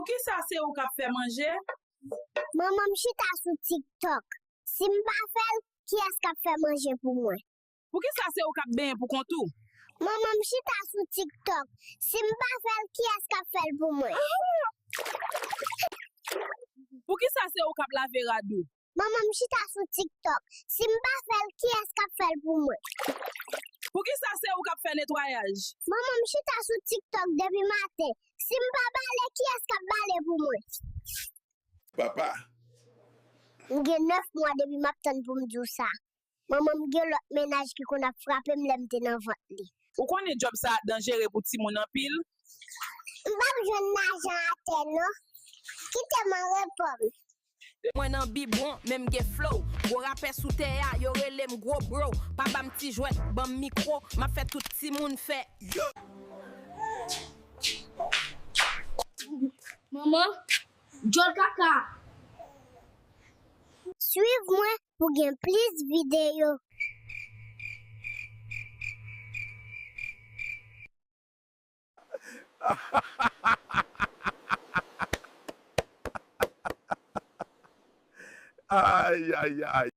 Pour qui ça c'est ou k'ap fait manger? Maman m'chita sur TikTok. Si m'pa fait, qui est-ce qu'a fait manger pour moi? Pour qui ça c'est ou k'ap ben pour kontou? Maman m'chita sur TikTok. Si m'pa fait, qui est-ce qu'a fait pour moi? Pour qui ça c'est ou k'ap laver radou? Maman m'chita sur TikTok. Si m'pa fait, qui est-ce qu'a fait pour moi? Pour qui ça c'est ou k'ap fait nettoyage? Maman m'chita sur TikTok depuis matin. Si m'pa balé, qui est-ce qu'a balé pour moi? Papa. J'ai 9 mois depuis m'attend pour me dire ça. Maman m'gè l'autre ménage qui qu'on a frappé m'lemte dans ventre li. Ou connaît job ça dangereux pour ti moun en pile? M'pa besoin d'argent à terre, non? Quitte ma réponse. Moi nan bibon, même ge flow. Gros rappel sous terre, yo relem gros bro. Pa bam ti jouet, bam micro, m'a fait tout ti moun fait. Maman, Jol Kaka. Suive-moi pour gagner plus de vidéos. Aïe, aïe, aïe.